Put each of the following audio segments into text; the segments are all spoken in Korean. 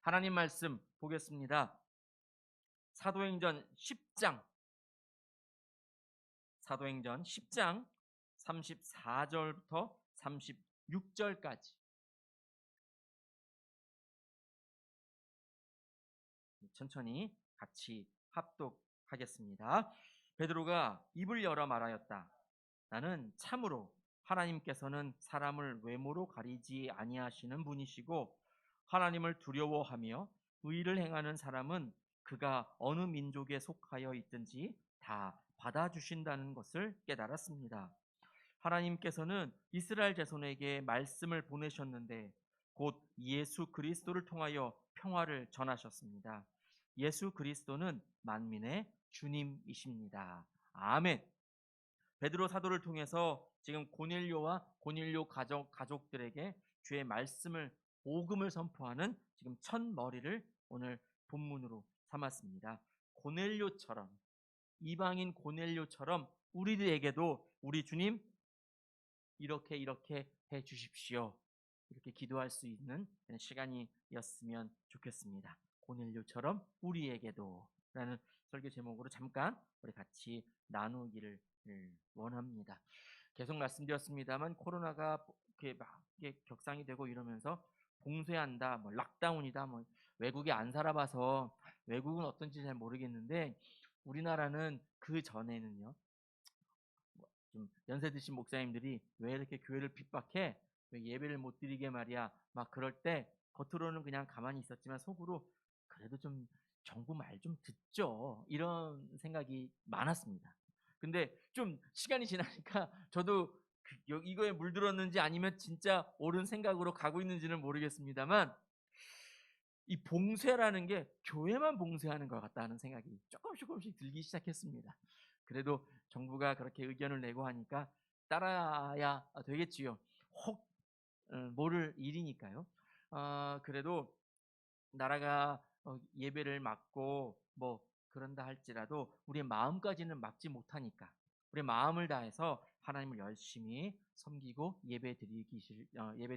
하나님 말씀 보겠습니다. 사도행전 10장 34절부터 36절까지 천천히 같이 합독하겠습니다. 베드로가 입을 열어 말하였다. 나는 참으로 하나님께서는 사람을 외모로 가리지 아니하시는 분이시고 하나님을 두려워하며 의를 행하는 사람은 그가 어느 민족에 속하여 있든지 다 받아주신다는 것을 깨달았습니다. 하나님께서는 이스라엘 자손에게 말씀을 보내셨는데 곧 예수 그리스도를 통하여 평화를 전하셨습니다. 예수 그리스도는 만민의 주님이십니다. 아멘. 베드로 사도를 통해서 지금 고넬료와 고넬료 가족들에게 주의 말씀을 복음을 선포하는 지금 첫 머리를 오늘 본문으로 삼았습니다. 고넬료처럼 이방인 고넬료처럼 우리들에게도 우리 주님 이렇게 해 주십시오. 이렇게 기도할 수 있는 시간이었으면 좋겠습니다. 고넬료처럼 우리에게도 라는 설교 제목으로 잠깐 우리 같이 나누기를 원합니다. 계속 말씀드렸습니다만 코로나가 이렇게 막 격상이 되고 이러면서 봉쇄한다, 뭐 락다운이다, 뭐 외국에 안 살아봐서 외국은 어떤지 잘 모르겠는데 우리나라는 그 전에는요. 좀 연세 드신 목사님들이 왜 이렇게 교회를 핍박해? 왜 예배를 못 드리게 말이야? 막 그럴 때 겉으로는 그냥 가만히 있었지만 속으로 그래도 좀 정부 말 좀 듣죠. 이런 생각이 많았습니다. 근데 좀 시간이 지나니까 저도 이거에 물들었는지 아니면 진짜 옳은 생각으로 가고 있는지는 모르겠습니다만 이 봉쇄라는 게 교회만 봉쇄하는 것 같다는 생각이 조금씩 들기 시작했습니다. 그래도 정부가 그렇게 의견을 내고 하니까 따라야 되겠지요. 혹 모를 일이니까요. 그래도 나라가 예배를 막고 뭐 그런다 할지라도 우리의 마음까지는 막지 못하니까 우리의 마음을 다해서 하나님을 열심히 섬기고 예배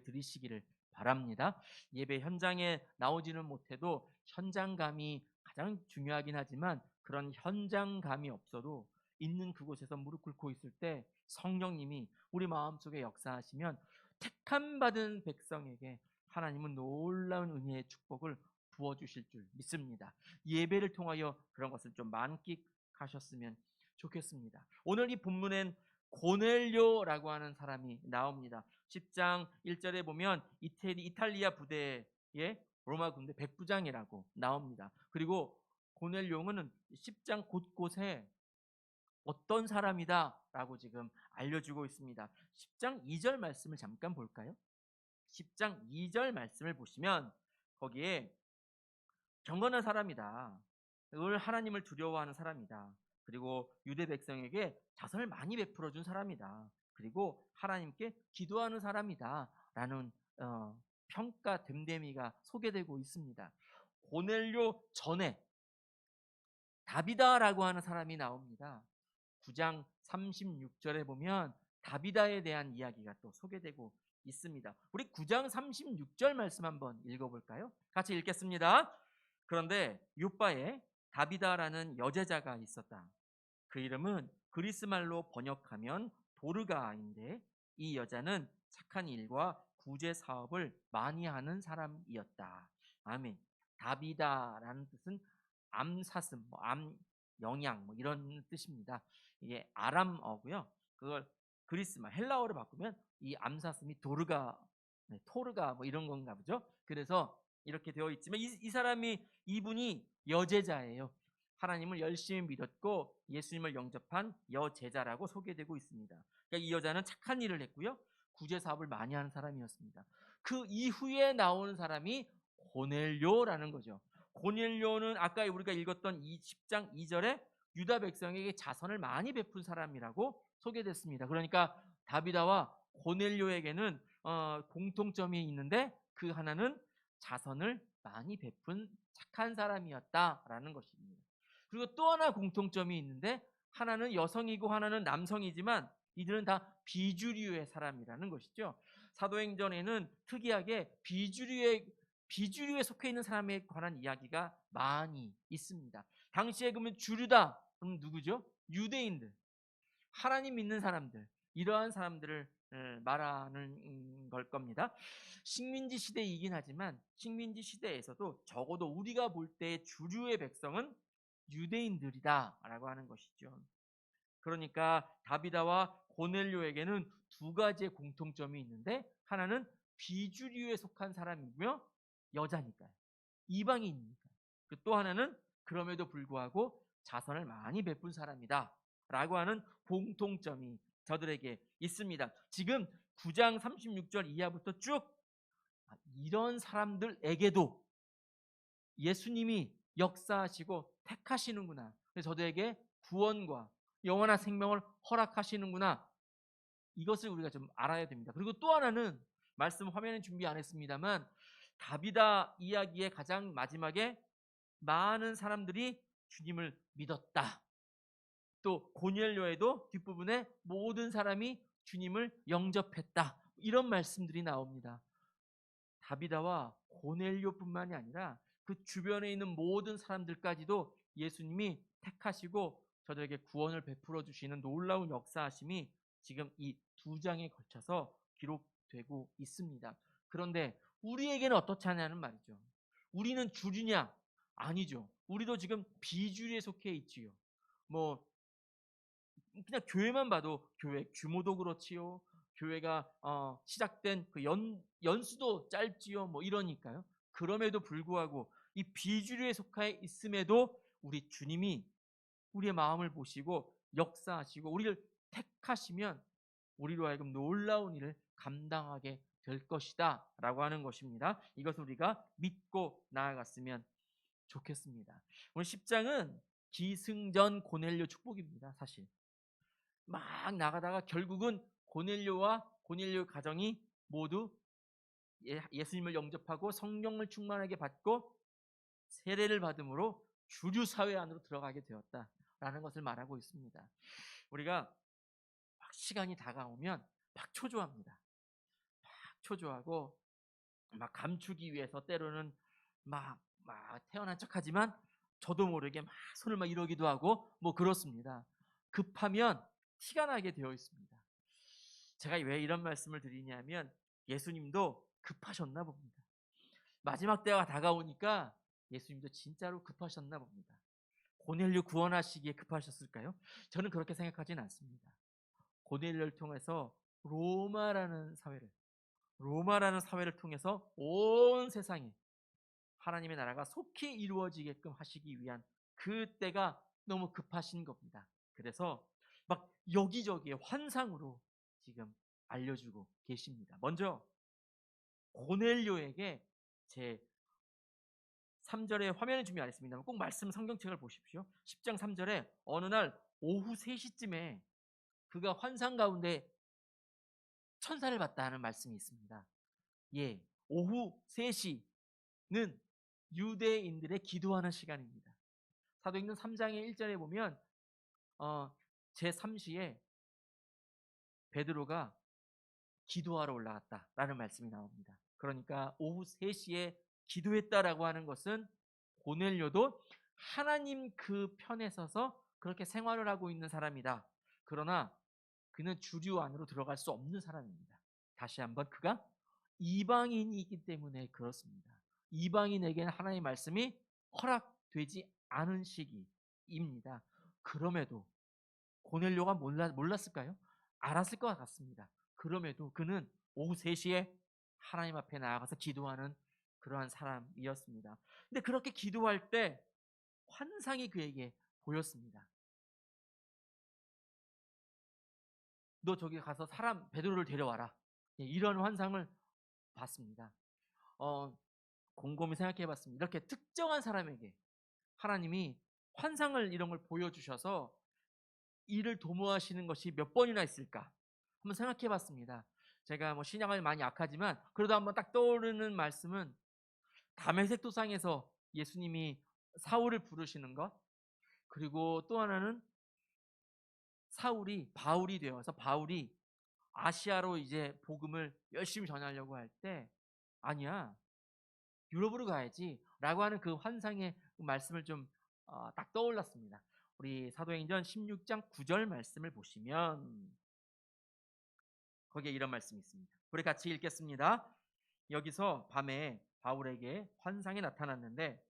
드리시기를 바랍니다. 예배 현장에 나오지는 못해도 현장감이 가장 중요하긴 하지만 그런 현장감이 없어도 있는 그곳에서 무릎 꿇고 있을 때 성령님이 우리 마음속에 역사하시면 택함 받은 백성에게 하나님은 놀라운 은혜의 축복을 부어주실 줄 믿습니다. 예배를 통하여 그런 것을 좀 만끽하셨으면 좋겠습니다. 오늘 이 본문엔 고넬료라고 하는 사람이 나옵니다. 10장 1절에 보면 이탈리아 부대의 로마 군대 백부장이라고 나옵니다. 그리고 고넬료는 10장 곳곳에 어떤 사람이다라고 지금 알려주고 있습니다. 10장 2절 말씀을 잠깐 볼까요? 10장 2절 말씀을 보시면 거기에 경건한 사람이다. 늘 하나님을 두려워하는 사람이다. 그리고 유대 백성에게 자선을 많이 베풀어 준 사람이다. 그리고 하나님께 기도하는 사람이다. 라는 평가 됨됨이가 소개되고 있습니다. 고넬료 전에 다비다라고 하는 사람이 나옵니다. 9장 36절에 보면 다비다에 대한 이야기가 또 소개되고 있습니다. 우리 9장 36절 말씀 한번 읽어볼까요? 같이 읽겠습니다. 그런데 요바에 다비다라는 여제자가 있었다. 그 이름은 그리스 말로 번역하면 도르가인데 이 여자는 착한 일과 구제 사업을 많이 하는 사람이었다. 아멘. 다비다라는 뜻은 암사슴, 암영양 이런 뜻입니다. 이게 아람어고요. 그걸 그리스말 헬라어로 바꾸면 이 암사슴이 도르가, 토르가 이런 건가 보죠. 그래서 이렇게 되어 있지만 이분이 여제자예요. 하나님을 열심히 믿었고 예수님을 영접한 여제자라고 소개되고 있습니다. 그러니까 이 여자는 착한 일을 했고요. 구제 사업을 많이 하는 사람이었습니다. 그 이후에 나오는 사람이 고넬료라는 거죠. 고넬료는 아까 우리가 읽었던 10장 2절에 유다 백성에게 자선을 많이 베푼 사람이라고 소개됐습니다. 그러니까 다비다와 고넬료에게는 공통점이 있는데 그 하나는 자선을 많이 베푼 착한 사람이었다라는 것입니다. 그리고 또 하나 공통점이 있는데 하나는 여성이고 하나는 남성이지만 이들은 다 비주류의 사람이라는 것이죠. 사도행전에는 특이하게 비주류의 비주류에 속해 있는 사람에 관한 이야기가 많이 있습니다. 당시에 그러면 주류다. 그럼 누구죠? 유대인들, 하나님 믿는 사람들, 이러한 사람들을 말하는 걸 겁니다. 식민지 시대이긴 하지만 식민지 시대에서도 적어도 우리가 볼 때 주류의 백성은 유대인들이다라고 하는 것이죠. 그러니까 다비다와 고넬료에게는 두 가지의 공통점이 있는데, 하나는 비주류에 속한 사람이며 여자니까요. 이방인이니까. 또 하나는 그럼에도 불구하고 자선을 많이 베푼 사람이다 라고 하는 공통점이 저들에게 있습니다. 지금 9장 36절 이하부터 쭉 이런 사람들에게도 예수님이 역사하시고 택하시는구나, 그래서 저들에게 구원과 영원한 생명을 허락하시는구나, 이것을 우리가 좀 알아야 됩니다. 그리고 또 하나는, 말씀 화면에 준비 안 했습니다만, 다비다 이야기의 가장 마지막에 많은 사람들이 주님을 믿었다. 또 고넬료에도 뒷부분에 모든 사람이 주님을 영접했다. 이런 말씀들이 나옵니다. 다비다와 고넬료뿐만이 아니라 그 주변에 있는 모든 사람들까지도 예수님이 택하시고 저들에게 구원을 베풀어 주시는 놀라운 역사하심이 지금 이 두 장에 걸쳐서 기록되고 있습니다. 그런데 우리에게는 어떻지 않냐는 말이죠. 우리는 주류냐? 아니죠. 우리도 지금 비주류에 속해 있지요. 뭐 그냥 교회만 봐도 교회 규모도 그렇지요. 교회가 시작된 그 연수도 짧지요. 뭐 이러니까요. 그럼에도 불구하고 이 비주류에 속해 있음에도 우리 주님이 우리의 마음을 보시고 역사하시고 우리를 택하시면 우리로 하여금 놀라운 일을 감당하게 될 것이다 라고 하는 것입니다. 이것을 우리가 믿고 나아갔으면 좋겠습니다. 오늘 10장은 기승전 고넬료 축복입니다. 사실 막 나가다가 결국은 고넬료와 고넬료 가정이 모두 예수님을 영접하고 성령을 충만하게 받고 세례를 받음으로 주류 사회 안으로 들어가게 되었다라는 것을 말하고 있습니다. 우리가 막 시간이 다가오면 막 초조합니다. 막 초조하고 막 감추기 위해서 때로는 막 태어난 척하지만 저도 모르게 막 손을 막 이러기도 하고 뭐 그렇습니다. 급하면 티가 나게 되어 있습니다. 제가 왜 이런 말씀을 드리냐면 예수님도 급하셨나 봅니다. 마지막 때가 다가오니까 예수님도 진짜로 급하셨나 봅니다. 고넬료 구원하시기에 급하셨을까요? 저는 그렇게 생각하지는 않습니다. 고넬료를 통해서 로마라는 사회를 통해서 온 세상에 하나님의 나라가 속히 이루어지게끔 하시기 위한 그 때가 너무 급하신 겁니다. 그래서 막 여기저기에 환상으로 지금 알려주고 계십니다. 먼저 고넬료에게 제 3절에 화면에 준비 안 했습니다만 꼭 말씀 성경책을 보십시오. 10장 3절에 어느 날 오후 3시쯤에 그가 환상 가운데 천사를 봤다 하는 말씀이 있습니다. 예, 오후 3시는 유대인들의 기도하는 시간입니다. 사도행전 3장의 1절에 보면 제3시에 베드로가 기도하러 올라갔다라는 말씀이 나옵니다. 그러니까 오후 3시에 기도했다라고 하는 것은 고넬료도 하나님 그 편에 서서 그렇게 생활을 하고 있는 사람이다. 그러나 그는 주류 안으로 들어갈 수 없는 사람입니다. 다시 한번 그가 이방인이기 때문에 그렇습니다. 이방인에게는 하나님의 말씀이 허락되지 않은 시기입니다. 그럼에도 고넬료가 몰랐을까요? 알았을 것 같습니다. 그럼에도 그는 오후 3시에 하나님 앞에 나아가서 기도하는 그러한 사람이었습니다. 근데 그렇게 기도할 때 환상이 그에게 보였습니다. 너 저기 가서 사람 베드로를 데려와라. 이런 환상을 봤습니다. 곰곰이 생각해 봤습니다. 이렇게 특정한 사람에게 하나님이 환상을 이런 걸 보여주셔서 이를 도모하시는 것이 몇 번이나 있을까? 한번 생각해 봤습니다. 제가 뭐 신약을 많이 약하지만 그래도 한번 딱 떠오르는 말씀은 다메섹 도상에서 예수님이 사울을 부르시는 것, 그리고 또 하나는 바울이 되어서 바울이 아시아로 이제 복음을 열심히 전하려고 할 때 아니야, 유럽으로 가야지라고 하는 그 환상의 말씀을 좀 딱 떠올랐습니다. 우리 사도행전 16장 9절 말씀을 보시면 거기에 이런 말씀이 있습니다. 우리 같이 읽겠습니다. 여기서 밤에 바울에게 환상이 나타났는데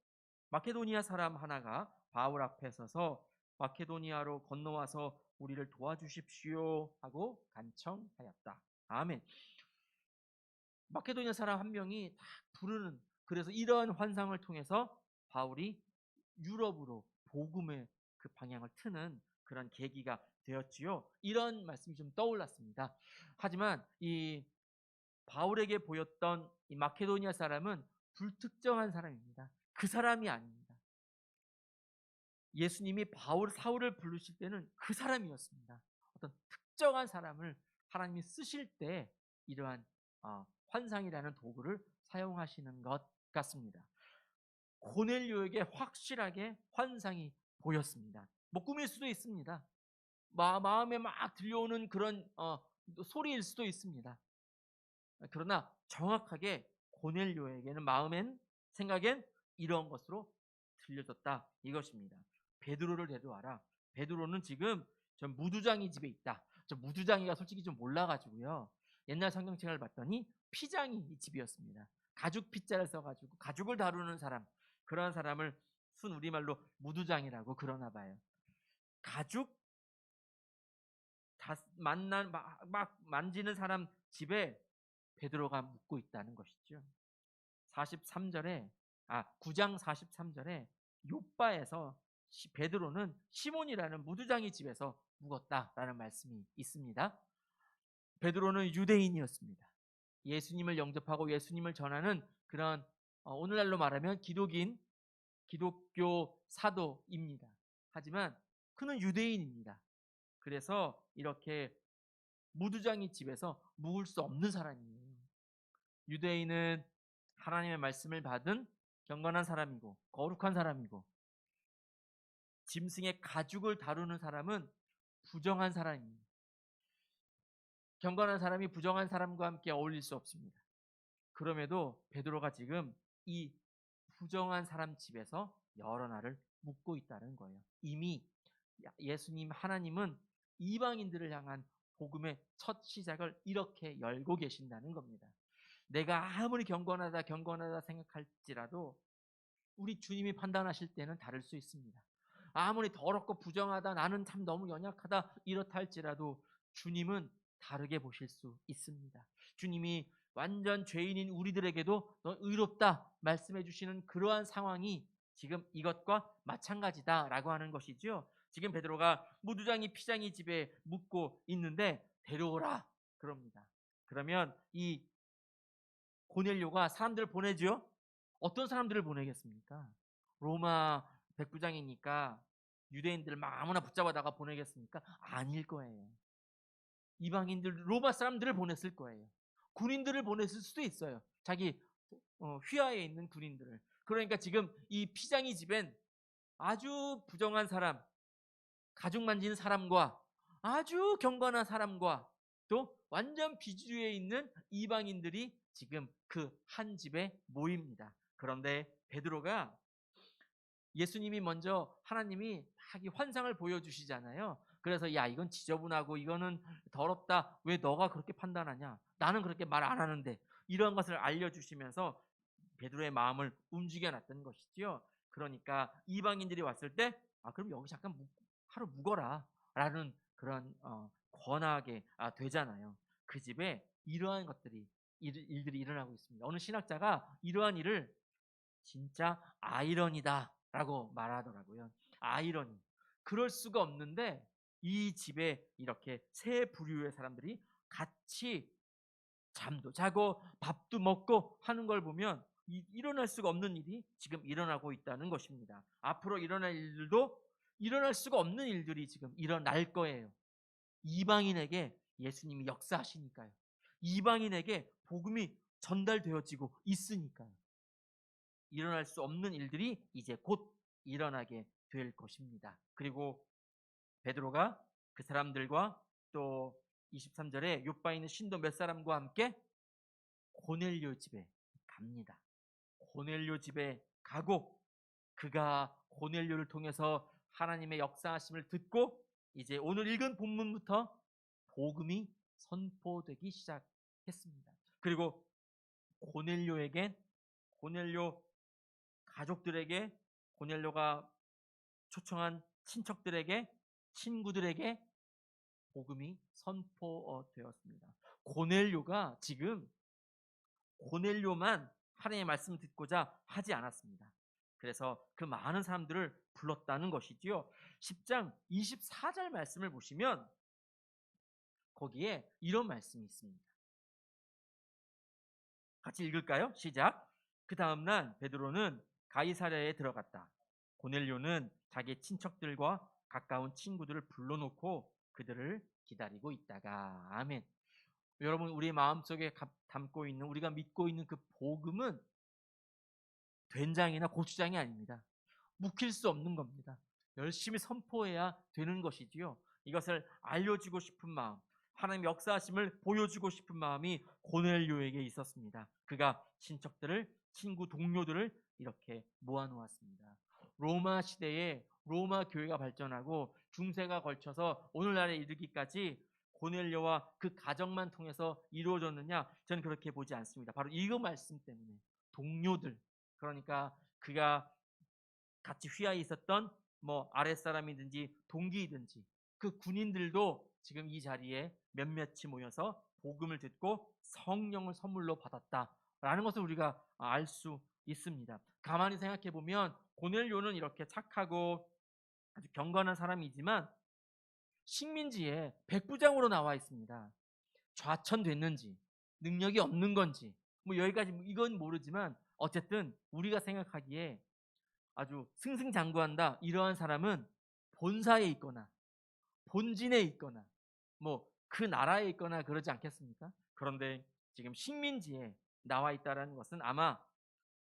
마케도니아 사람 하나가 바울 앞에 서서 마케도니아로 건너와서 우리를 도와주십시오 하고 간청하였다. 아멘. 마케도니아 사람 한 명이 딱 부르는, 그래서 이러한 환상을 통해서 바울이 유럽으로 복음의 그 방향을 트는 그런 계기가 되었지요. 이런 말씀이 좀 떠올랐습니다. 하지만 이 바울에게 보였던 이 마케도니아 사람은 불특정한 사람입니다. 그 사람이 아닙니다. 예수님이 사울을 부르실 때는 그 사람이었습니다. 어떤 특정한 사람을 하나님이 쓰실 때 이러한 환상이라는 도구를 사용하시는 것 같습니다. 고넬료에게 확실하게 환상이 보였습니다. 뭐 꿈일 수도 있습니다. 마음에 막 들려오는 그런 소리일 수도 있습니다. 그러나 정확하게 고넬료에게는 생각엔 이런 것으로 들려졌다 이것입니다. 베드로를 데려와라. 베드로는 지금 저 무두장이 집에 있다. 저 무두장이가 솔직히 좀 몰라가지고요. 옛날 성경책을 봤더니 피장이 이 집이었습니다. 가죽 피자를 써가지고 가죽을 다루는 사람, 그런 사람을 순 우리말로 무두장이라고 그러나 봐요. 가죽 막 만지는 사람 집에 베드로가 묵고 있다는 것이죠. 43절에 9장 43절에 욥바에서 베드로는 시몬이라는 무두장이 집에서 묵었다라는 말씀이 있습니다. 베드로는 유대인이었습니다. 예수님을 영접하고 예수님을 전하는 그런 오늘날로 말하면 기독교 사도입니다. 하지만 그는 유대인입니다. 그래서 이렇게 무두장이 집에서 묵을 수 없는 사람이에요. 유대인은 하나님의 말씀을 받은 경건한 사람이고 거룩한 사람이고, 짐승의 가죽을 다루는 사람은 부정한 사람입니다. 경건한 사람이 부정한 사람과 함께 어울릴 수 없습니다. 그럼에도 베드로가 지금 이 부정한 사람 집에서 여러 날을 묵고 있다는 거예요. 이미 예수님 하나님은 이방인들을 향한 복음의 첫 시작을 이렇게 열고 계신다는 겁니다. 내가 아무리 경건하다 생각할지라도 우리 주님이 판단하실 때는 다를 수 있습니다. 아무리 더럽고 부정하다, 나는 참 너무 연약하다 이렇다 할지라도 주님은 다르게 보실 수 있습니다. 주님이 완전 죄인인 우리들에게도 너 의롭다 말씀해 주시는 그러한 상황이 지금 이것과 마찬가지다라고 하는 것이죠. 지금 베드로가 무두장이 피장이 집에 묵고 있는데 데려오라 그럽니다. 그러면 이 고넬료가 사람들을 보내죠. 어떤 사람들을 보내겠습니까? 로마 백부장이니까 유대인들을 막 아무나 붙잡아다가 보내겠습니까? 아닐 거예요. 이방인들, 로마 사람들을 보냈을 거예요. 군인들을 보냈을 수도 있어요. 자기 휘하에 있는 군인들을. 그러니까 지금 이 피장이 집엔 아주 부정한 사람, 가죽 만지는 사람과 아주 경건한 사람과 또 완전 비주류에 있는 이방인들이 지금 그 한 집에 모입니다. 그런데 베드로가 예수님이 먼저 하나님이 딱 이 환상을 보여주시잖아요. 그래서 야, 이건 지저분하고 이거는 더럽다. 왜 너가 그렇게 판단하냐? 나는 그렇게 말 안 하는데. 이런 것을 알려주시면서 베드로의 마음을 움직여놨던 것이지요. 그러니까 이방인들이 왔을 때 그럼 여기 잠깐 하루 묵어라 라는 그런 권하게 되잖아요. 그 집에 이러한 일들이 일어나고 있습니다. 어느 신학자가 이러한 일을 진짜 아이러니다 라고 말하더라고요. 아이러니. 그럴 수가 없는데 이 집에 이렇게 세 부류의 사람들이 같이 잠도 자고 밥도 먹고 하는 걸 보면 일어날 수가 없는 일이 지금 일어나고 있다는 것입니다. 앞으로 일어날 일들도 일어날 수가 없는 일들이 지금 일어날 거예요. 이방인에게 예수님이 역사하시니까요. 이방인에게 복음이 전달되어지고 있으니까요. 일어날 수 없는 일들이 이제 곧 일어나게 될 것입니다. 그리고 베드로가 그 사람들과 또 23절에 욥바에 있는 신도 몇 사람과 함께 고넬료 집에 갑니다. 고넬료 집에 가고 그가 고넬료를 통해서 하나님의 역사하심을 듣고 이제 오늘 읽은 본문부터 복음이 선포되기 시작했습니다. 그리고 고넬료 가족들에게, 고넬료가 초청한 친척들에게, 친구들에게 복음이 선포되었습니다. 고넬료가 지금 고넬료만 하나님의 말씀을 듣고자 하지 않았습니다. 그래서 그 많은 사람들을 불렀다는 것이지요. 10장 24절 말씀을 보시면 거기에 이런 말씀이 있습니다. 같이 읽을까요? 시작. 그 다음날 베드로는 가이사랴에 들어갔다. 고넬료는 자기 친척들과 가까운 친구들을 불러놓고 그들을 기다리고 있다가. 아멘. 여러분, 우리 마음속에 담고 있는, 우리가 믿고 있는 그 복음은 된장이나 고추장이 아닙니다. 묵힐 수 없는 겁니다. 열심히 선포해야 되는 것이지요. 이것을 알려주고 싶은 마음, 하나님 역사하심을 보여주고 싶은 마음이 고넬료에게 있었습니다. 그가 친척들을, 친구 동료들을 이렇게 모아놓았습니다. 로마 시대에 로마 교회가 발전하고 중세가 걸쳐서 오늘날에 이르기까지 고넬료와 그 가정만 통해서 이루어졌느냐? 저는 그렇게 보지 않습니다. 바로 이 말씀 때문에 동료들, 그러니까 그가 같이 휘하에 있었던 뭐 아랫사람이든지 동기이든지 그 군인들도 지금 이 자리에 몇몇이 모여서 복음을 듣고 성령을 선물로 받았다라는 것을 우리가 알 수 있습니다. 가만히 생각해 보면 고넬료는 이렇게 착하고 아주 경건한 사람이지만 식민지에 백부장으로 나와 있습니다. 좌천됐는지 능력이 없는 건지 뭐 여기까지 이건 모르지만 어쨌든 우리가 생각하기에 아주 승승장구한다 이러한 사람은 본사에 있거나 본진에 있거나 뭐 그 나라에 있거나 그러지 않겠습니까? 그런데 지금 식민지에 나와 있다는 것은 아마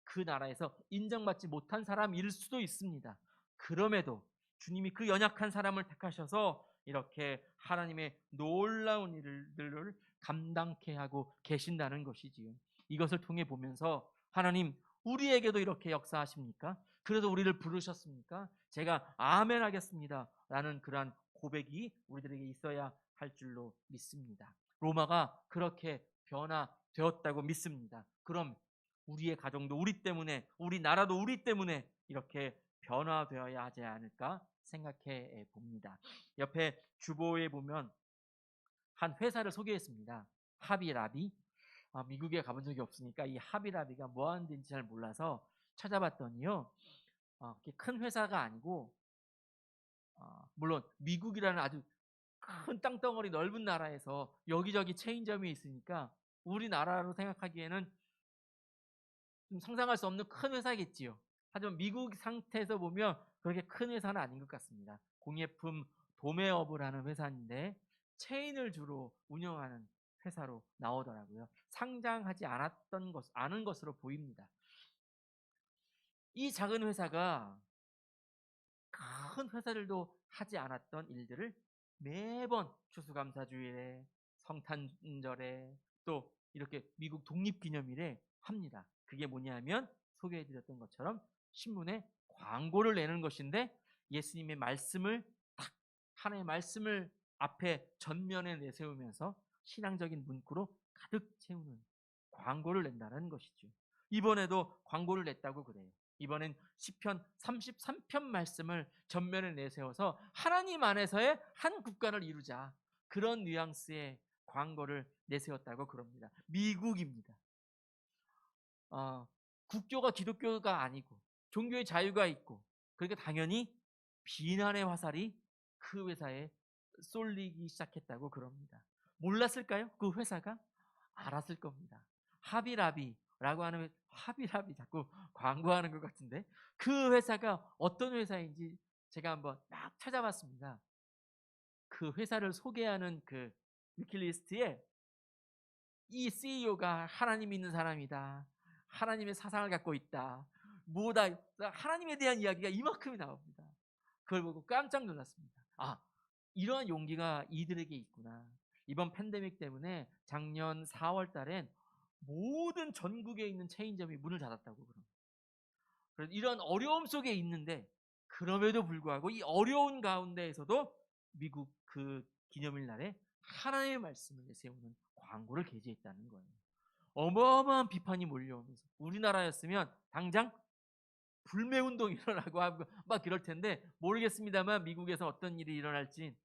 그 나라에서 인정받지 못한 사람일 수도 있습니다. 그럼에도 주님이 그 연약한 사람을 택하셔서 이렇게 하나님의 놀라운 일들을 감당케 하고 계신다는 것이지요. 이것을 통해 보면서 하나님 우리에게도 이렇게 역사하십니까? 그래서 우리를 부르셨습니까? 제가 아멘 하겠습니다 라는 그러한 고백이 우리들에게 있어야 할 줄로 믿습니다. 로마가 그렇게 변화되었다고 믿습니다. 그럼 우리의 가정도 우리 때문에, 우리 나라도 우리 때문에 이렇게 변화되어야 하지 않을까 생각해 봅니다. 옆에 주보에 보면 한 회사를 소개했습니다. 하비라비. 미국에 가본 적이 없으니까 이 하비라비가 뭐 하는 데인지 잘 몰라서 찾아봤더니요. 큰 회사가 아니고 물론 미국이라는 아주 큰 땅덩어리 넓은 나라에서 여기저기 체인점이 있으니까 우리나라로 생각하기에는 좀 상상할 수 없는 큰 회사겠지요. 하지만 미국 상태에서 보면 그렇게 큰 회사는 아닌 것 같습니다. 공예품 도매업을 하는 회사인데 체인을 주로 운영하는 회사로 나오더라고요. 상장하지 않은 것으로 보입니다. 이 작은 회사가 큰 회사들도 하지 않았던 일들을 매번 추수감사주일에, 성탄절에, 또 이렇게 미국 독립기념일에 합니다. 그게 뭐냐면 소개해드렸던 것처럼 신문에 광고를 내는 것인데 예수님의 말씀을 딱 하나의 말씀을 앞에 전면에 내세우면서 신앙적인 문구로 가득 채우는 광고를 낸다는 것이죠. 이번에도 광고를 냈다고 그래요. 이번엔 시편 33편 말씀을 전면에 내세워서 하나님 안에서의 한 국가를 이루자, 그런 뉘앙스의 광고를 내세웠다고 그럽니다. 미국입니다. 국교가 기독교가 아니고 종교의 자유가 있고, 그러니까 당연히 비난의 화살이 그 회사에 쏠리기 시작했다고 그럽니다. 몰랐을까요? 그 회사가 알았을 겁니다. 하비라비라고 하는 하비라비 자꾸 광고하는 것 같은데 그 회사가 어떤 회사인지 제가 한번 막 찾아봤습니다. 그 회사를 소개하는 그 위키리스트에 이 CEO가 하나님 믿는 사람이다, 하나님의 사상을 갖고 있다, 뭐다, 하나님에 대한 이야기가 이만큼이 나옵니다. 그걸 보고 깜짝 놀랐습니다. 이러한 용기가 이들에게 있구나. 이번 팬데믹 때문에 작년 4월 달엔 모든 전국에 있는 체인점이 문을 닫았다고 그럽니다. 그래서 이런 어려움 속에 있는데 그럼에도 불구하고 이 어려운 가운데에서도 미국 그 기념일 날에 하나님의 말씀을 내세우는 광고를 게재했다는 거예요. 어마어마한 비판이 몰려오면서 우리나라였으면 당장 불매운동이 일어나고 하고 막 그럴 텐데 모르겠습니다만 미국에서 어떤 일이 일어날지.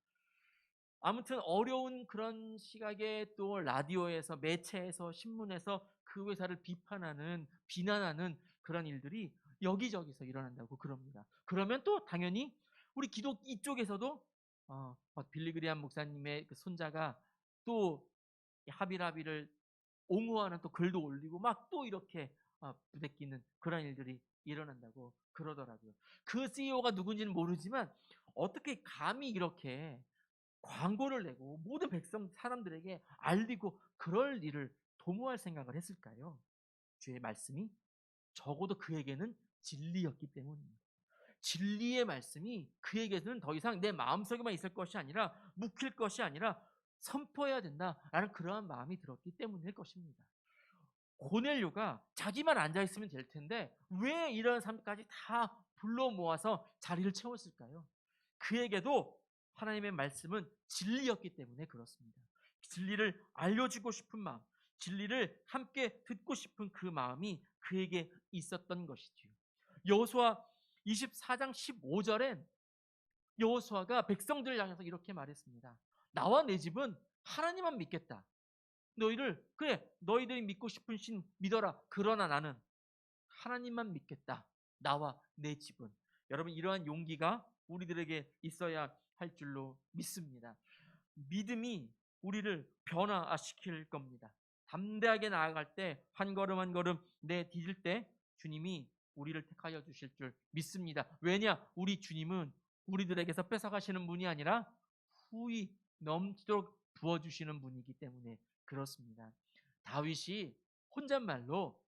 아무튼 어려운 그런 시각에 또 라디오에서 매체에서 신문에서 그 회사를 비판하는 비난하는 그런 일들이 여기저기서 일어난다고 그럽니다. 그러면 또 당연히 우리 기독 이쪽에서도 빌리그리암 목사님의 그 손자가 또 하비라비를 옹호하는 또 글도 올리고 막 또 이렇게 부대끼는 그런 일들이 일어난다고 그러더라고요. 그 CEO가 누군지는 모르지만 어떻게 감히 이렇게 광고를 내고 모든 백성 사람들에게 알리고 그럴 일을 도모할 생각을 했을까요? 주의 말씀이 적어도 그에게는 진리였기 때문입니다. 진리의 말씀이 그에게는 더 이상 내 마음속에만 있을 것이 아니라 묵힐 것이 아니라 선포해야 된다라는 그러한 마음이 들었기 때문일 것입니다. 고넬료가 자기만 앉아있으면 될 텐데 왜 이런 사람까지 다 불러 모아서 자리를 채웠을까요? 그에게도 하나님의 말씀은 진리였기 때문에 그렇습니다. 진리를 알려주고 싶은 마음, 진리를 함께 듣고 싶은 그 마음이 그에게 있었던 것이지요. 여호수아 24장 15절엔 여호수아가 백성들을 향해서 이렇게 말했습니다. 나와 내 집은 하나님만 믿겠다. 너희들이 믿고 싶은 신 믿어라. 그러나 나는 하나님만 믿겠다. 나와 내 집은. 여러분 이러한 용기가 우리들에게 있어야 할 줄로 믿습니다. 믿음이 우리를 변화시킬 겁니다. 담대하게 나아갈 때 한 걸음 한 걸음 내디딜 때 주님이 우리를 택하여 주실 줄 믿습니다. 왜냐? 우리 주님은 우리들에게서 뺏어가시는 분이 아니라 후히 넘치도록 부어주시는 분이기 때문에 그렇습니다. 다윗이 혼잣말로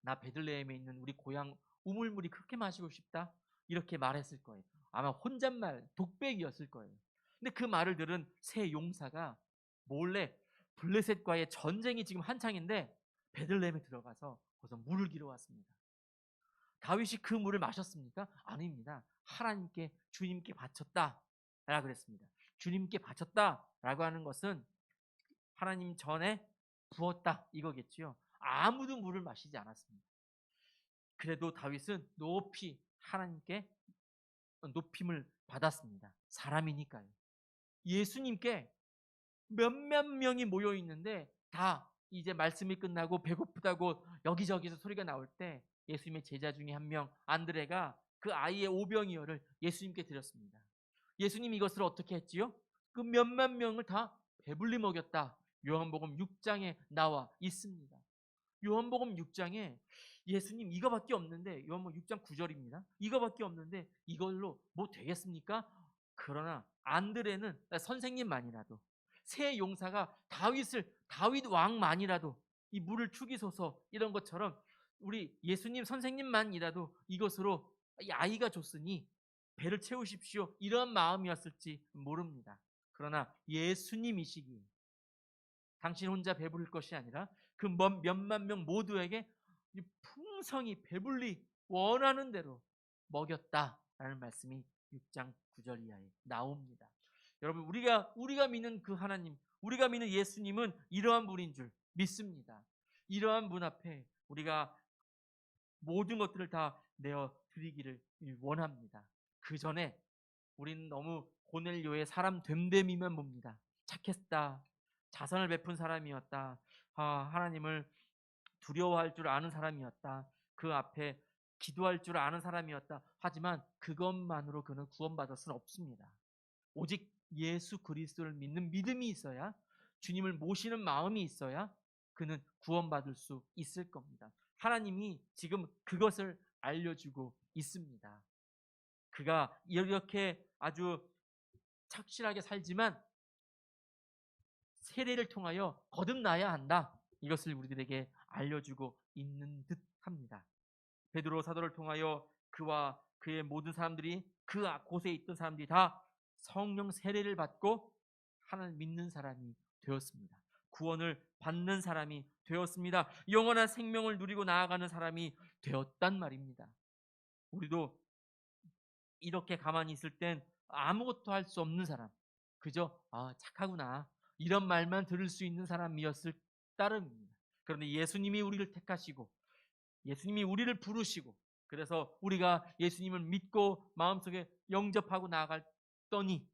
나 베들레헴에 있는 우리 고향 우물물이 그렇게 마시고 싶다 이렇게 말했을 거예요. 아마 혼잣말 독백이었을 거예요. 근데 그 말을 들은 세 용사가 몰래 블레셋과의 전쟁이 지금 한창인데 베들레헴에 들어가서 거기서 물을 길어 왔습니다. 다윗이 그 물을 마셨습니까? 아닙니다. 하나님께 주님께 바쳤다 라 그랬습니다. 주님께 바쳤다라고 하는 것은 하나님 전에 부었다 이거겠지요. 아무도 물을 마시지 않았습니다. 그래도 다윗은 높이 하나님께 높임을 받았습니다. 사람이니까요. 예수님께 몇몇 명이 모여 있는데 다 이제 말씀이 끝나고 배고프다고 여기저기서 소리가 나올 때 예수님의 제자 중에 한 명 안드레가 그 아이의 오병이어를 예수님께 드렸습니다. 예수님 이것을 어떻게 했지요? 그 몇만 명을 다 배불리 먹였다. 요한복음 6장에 나와 있습니다. 요한복음 6장에 예수님 이거밖에 없는데 요한복음 6장 9절입니다. 이거밖에 없는데 이걸로 뭐 되겠습니까? 그러나 안드레는 선생님만이라도 새 용사가 다윗 왕만이라도 이 물을 축이소서 이런 것처럼 우리 예수님 선생님만이라도 이것으로 이 아이가 줬으니 배를 채우십시오 이런 마음이었을지 모릅니다. 그러나 예수님이시기에 당신 혼자 배부를 것이 아니라 그 몇만 명 모두에게 풍성히 배불리 원하는 대로 먹였다라는 말씀이 6장 9절 이하에 나옵니다. 여러분 우리가 믿는 그 하나님, 우리가 믿는 예수님은 이러한 분인 줄 믿습니다. 이러한 분 앞에 우리가 모든 것들을 다 내어 드리기를 원합니다. 그 전에 우리는 너무 고넬료의 사람 됨됨이만 봅니다. 착했다. 자선을 베푼 사람이었다. 하나님을 두려워할 줄 아는 사람이었다. 그 앞에 기도할 줄 아는 사람이었다. 하지만 그것만으로 그는 구원받을 수는 없습니다. 오직 예수 그리스도를 믿는 믿음이 있어야, 주님을 모시는 마음이 있어야 그는 구원받을 수 있을 겁니다. 하나님이 지금 그것을 알려주고 있습니다. 그가 이렇게 아주 착실하게 살지만 세례를 통하여 거듭나야 한다. 이것을 우리들에게 알려주고 있는 듯합니다. 베드로 사도를 통하여 그와 그의 모든 사람들이 그 곳에 있던 사람들이 다 성령 세례를 받고 하나님을 믿는 사람이 되었습니다. 구원을 받는 사람이 되었습니다. 영원한 생명을 누리고 나아가는 사람이 되었단 말입니다. 우리도 이렇게 가만히 있을 땐 아무것도 할 수 없는 사람, 그저 착하구나 이런 말만 들을 수 있는 사람이었을 따름입니다. 그런데 예수님이 우리를 택하시고 예수님이 우리를 부르시고 그래서 우리가 예수님을 믿고 마음속에 영접하고 나아갔더니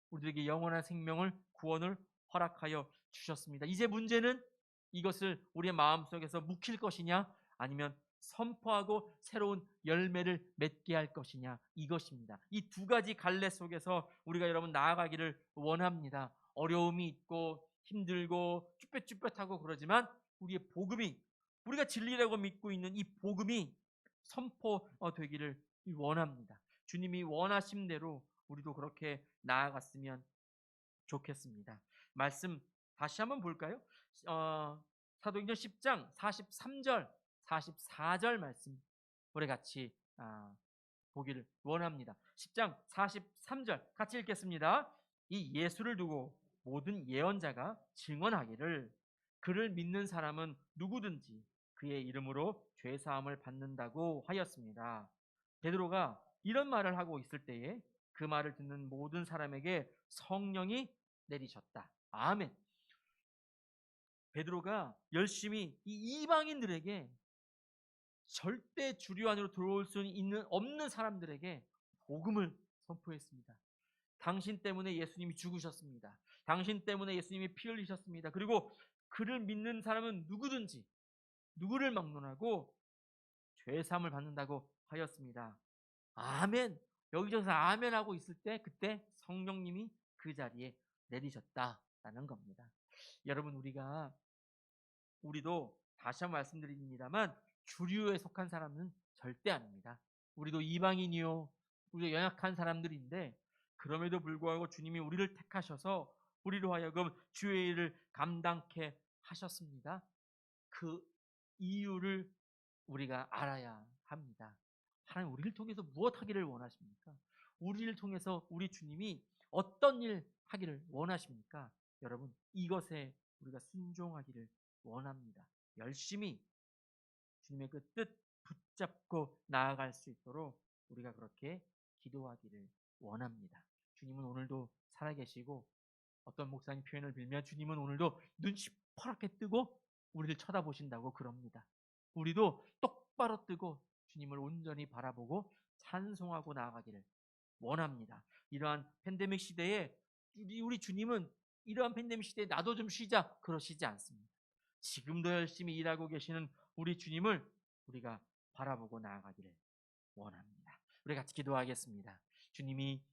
우리에게 영원한 생명을, 구원을 허락하여 주셨습니다. 이제 문제는 이것을 우리의 마음속에서 묵힐 것이냐 아니면 선포하고 새로운 열매를 맺게 할 것이냐, 이것입니다. 이 두 가지 갈래 속에서 우리가 여러분 나아가기를 원합니다. 어려움이 있고 힘들고 쭈뼛쭈뼛하고 그러지만 우리의 복음이, 우리가 진리라고 믿고 있는 이 복음이 선포되기를 원합니다. 주님이 원하신 대로 우리도 그렇게 나아갔으면 좋겠습니다. 말씀 다시 한번 볼까요? 사도행전 10장 43절 44절 말씀 우리 같이 보기를 원합니다. 10장 43절 같이 읽겠습니다. 이 예수를 두고 모든 예언자가 증언하기를 그를 믿는 사람은 누구든지 그의 이름으로 죄사함을 받는다고 하였습니다. 베드로가 이런 말을 하고 있을 때에 그 말을 듣는 모든 사람에게 성령이 내리셨다. 아멘. 베드로가 열심히 이 이방인들에게 절대 주류 안으로 들어올 수 없는 사람들에게 복음을 선포했습니다. 당신 때문에 예수님이 죽으셨습니다. 당신 때문에 예수님이 피 흘리셨습니다. 그리고 그를 믿는 사람은 누구든지 누구를 막론하고 죄사함을 받는다고 하였습니다. 아멘. 여기저기서 아멘 하고 있을 때 그때 성령님이 그 자리에 내리셨다라는 겁니다. 여러분 우리도 다시 한번 말씀드립니다만 주류에 속한 사람은 절대 아닙니다. 우리도 이방인이요, 우리도 연약한 사람들인데 그럼에도 불구하고 주님이 우리를 택하셔서 우리로 하여금 주의 일을 감당케 하셨습니다. 그 이유를 우리가 알아야 합니다. 하나님 우리를 통해서 무엇 하기를 원하십니까? 우리를 통해서 우리 주님이 어떤 일 하기를 원하십니까? 여러분 이것에 우리가 순종하기를 원합니다. 열심히 주님의 그 뜻 붙잡고 나아갈 수 있도록 우리가 그렇게 기도하기를 원합니다. 주님은 오늘도 살아계시고 어떤 목사님 표현을 빌면 주님은 오늘도 눈 시퍼렇게 뜨고 우리를 쳐다보신다고 그럽니다. 우리도 똑바로 뜨고 주님을 온전히 바라보고 찬송하고 나아가기를 원합니다. 이러한 팬데믹 시대에 우리 주님은 이러한 팬데믹 시대에 나도 좀 쉬자 그러시지 않습니다. 지금도 열심히 일하고 계시는 우리 주님을 우리가 바라보고 나아가기를 원합니다. 우리 같이 기도하겠습니다. 주님이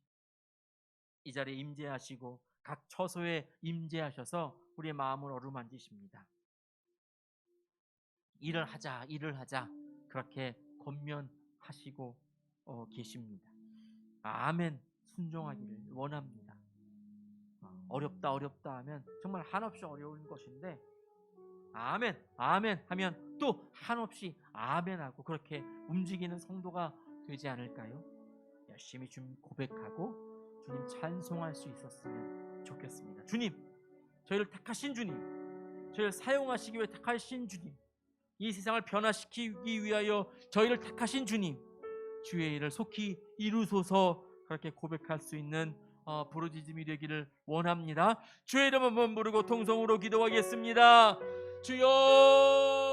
이 자리에 임재하시고 각 처소에 임재하셔서 우리의 마음을 어루만지십니다. 일을 하자 그렇게 권면하시고 계십니다. 아멘. 순종하기를 원합니다. 어렵다 하면 정말 한없이 어려운 것인데 아멘 하면 또 한없이 아멘하고 그렇게 움직이는 성도가 되지 않을까요? 열심히 주님 고백하고 주님 찬송할 수 있었으면 좋겠습니다. 주님, 저희를 택하신 주님, 저희를 사용하시기 위해 택하신 주님, 이 세상을 변화시키기 위하여 저희를 택하신 주님, 주의 일을 속히 이루소서 그렇게 고백할 수 있는 부르짖음이 되기를 원합니다. 주의 이름 한번 부르고 통성으로 기도하겠습니다. 주여